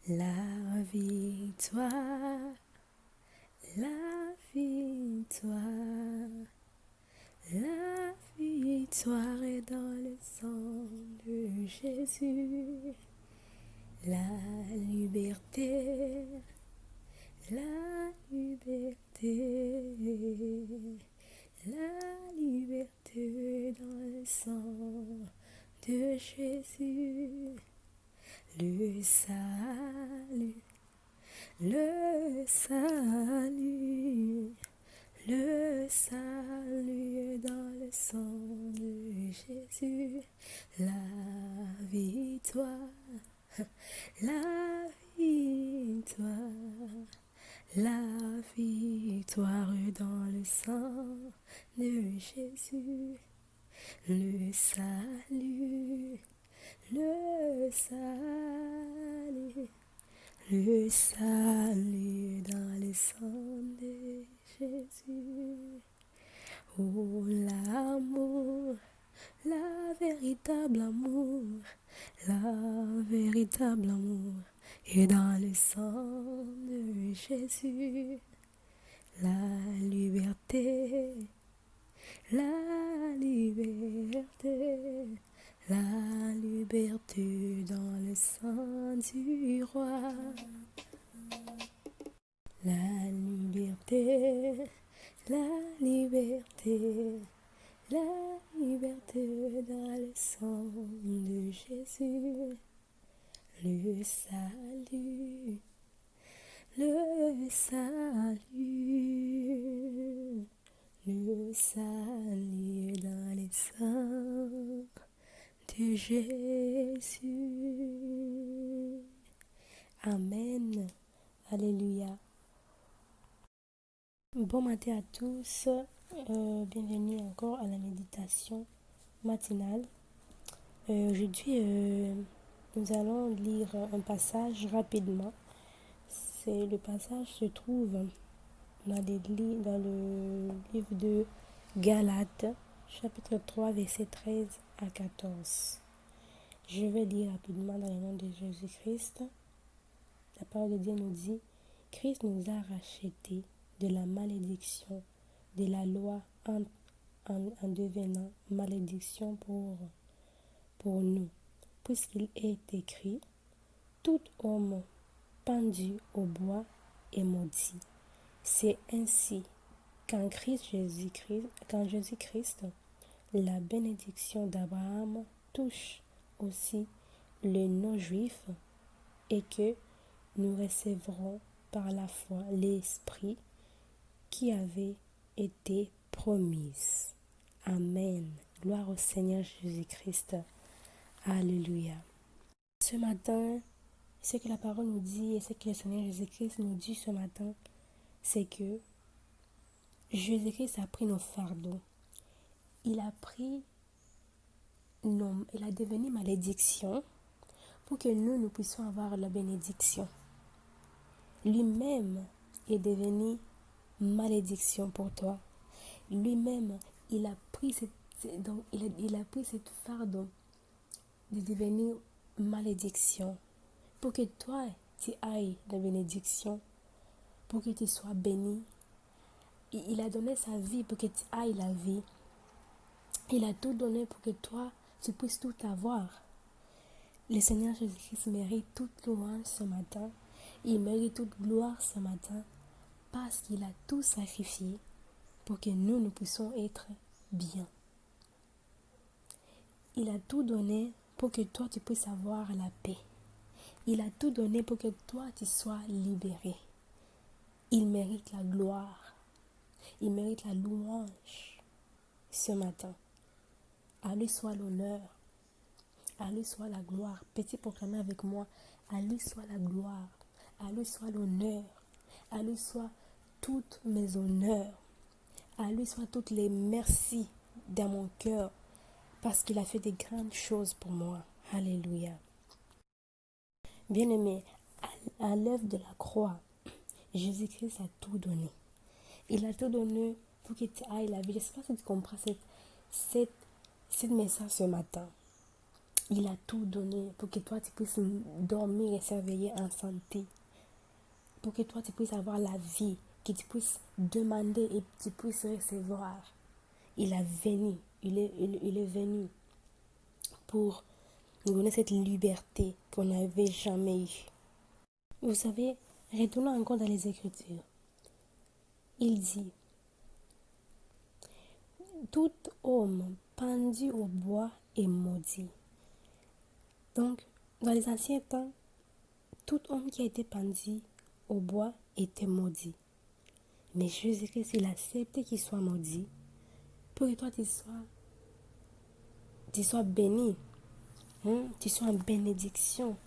La victoire, la victoire, la victoire est dans le sang de Jésus. La liberté, la liberté, la liberté dans le sang de Jésus. Le salut, le salut, le salut dans le sang de Jésus. La victoire, la victoire, la victoire dans le sang de Jésus. Le salut, le salut, le salut dans le sang de Jésus. Oh l'amour, la véritable amour, la véritable amour est dans le sang de Jésus. La liberté, la liberté, la liberté dans le sang du roi. La liberté, la liberté, la liberté dans le sang de Jésus. Le salut, le salut, le salut dans les sang de Jésus. Amen. Alléluia. Bon matin à tous. Bienvenue encore à la méditation matinale. Aujourd'hui, nous allons lire un passage rapidement. Le passage se trouve dans le livre de Galates, chapitre 3, versets 13 à 14. Je vais lire rapidement dans le nom de Jésus-Christ. La parole de Dieu nous dit: Christ nous a rachetés de la malédiction de la loi en devenant malédiction pour nous, puisqu'il est écrit: tout homme pendu au bois est maudit. C'est ainsi qu'en Jésus-Christ, la bénédiction d'Abraham touche aussi les non-juifs et que nous recevrons par la foi l'Esprit qui avait été promise. Amen. Gloire au Seigneur Jésus-Christ. Alléluia. Ce matin, ce que la parole nous dit et ce que le Seigneur Jésus-Christ nous dit ce matin, c'est que Jésus-Christ a pris nos fardeaux. Il a devenu malédiction pour que nous puissions avoir la bénédiction. Lui-même est devenu malédiction pour toi. Lui-même, il a pris cette fardeau de devenir malédiction pour que toi, tu ailles la bénédiction, pour que tu sois béni. Il a donné sa vie pour que tu ailles la vie. Il a tout donné pour que toi, tu puisses tout avoir. Le Seigneur Jésus-Christ mérite toute louange ce matin. Il mérite toute gloire ce matin parce qu'il a tout sacrifié pour que nous puissions être bien. Il a tout donné pour que toi, tu puisses avoir la paix. Il a tout donné pour que toi, tu sois libéré. Il mérite la gloire. Il mérite la louange ce matin. À lui soit l'honneur. À lui soit la gloire. Petit, proclamez avec moi: à lui soit la gloire. À lui soit l'honneur. À lui soit toutes mes honneurs. À lui soit toutes les merci dans mon cœur. Parce qu'il a fait des grandes choses pour moi. Alléluia. Bien-aimé, à l'œuvre de la croix, Jésus-Christ a tout donné. Il a tout donné pour que tu ailles la vie. J'espère que tu comprends cette message ce matin. Il a tout donné pour que toi, tu puisses dormir et s'éveiller en santé. Pour que toi, tu puisses avoir la vie, que tu puisses demander et tu puisses recevoir. Il est venu, il est venu pour nous donner cette liberté qu'on n'avait jamais eue. Vous savez, retournons encore dans les Écritures. Il dit, tout homme pendu au bois est maudit. Donc, dans les anciens temps, tout homme qui a été pendu au bois était maudit. Mais Jésus-Christ, il a accepté qu'il soit maudit pour que toi, tu sois béni. Tu sois en bénédiction.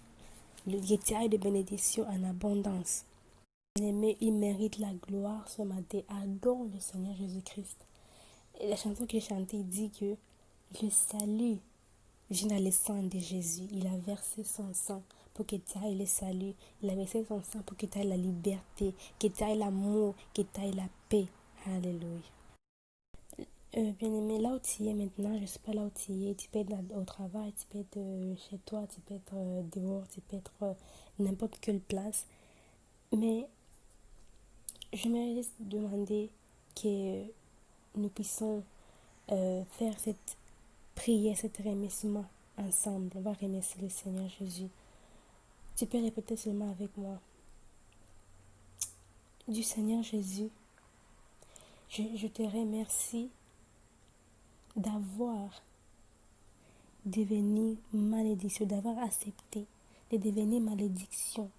Le détail de bénédiction en abondance. Bien-aimé, il mérite la gloire ce matin. Adore le Seigneur Jésus-Christ. Et la chanson qu'il chantait dit que le salut vient dans le sang de Jésus. Il a versé son sang pour que tu ailles le salut. Il a versé son sang pour que tu ailles la liberté, que tu ailles l'amour, que tu ailles la paix. Alléluia. Bien-aimé, là où tu es maintenant, je ne sais pas là où tu es. Tu peux être au travail, tu peux être chez toi, tu peux être dehors, tu peux être n'importe quelle place. Mais je me laisse demander que nous puissions faire cette prière, cet remerciement ensemble. On va remercier le Seigneur Jésus. Tu peux répéter seulement avec moi. Du Seigneur Jésus, je te remercie d'avoir devenu malédiction, d'avoir accepté de devenir malédiction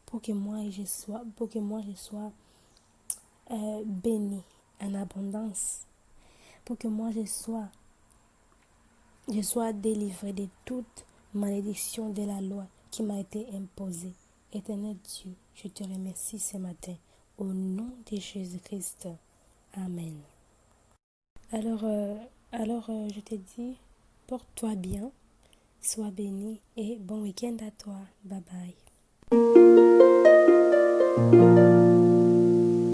pour que moi je sois béni en abondance, pour que moi je sois délivré de toute malédiction de la loi qui m'a été imposée. Éternel Dieu, je te remercie ce matin. Au nom de Jésus-Christ. Amen. Alors, je te dis, porte-toi bien, sois béni et bon week-end à toi. Bye bye.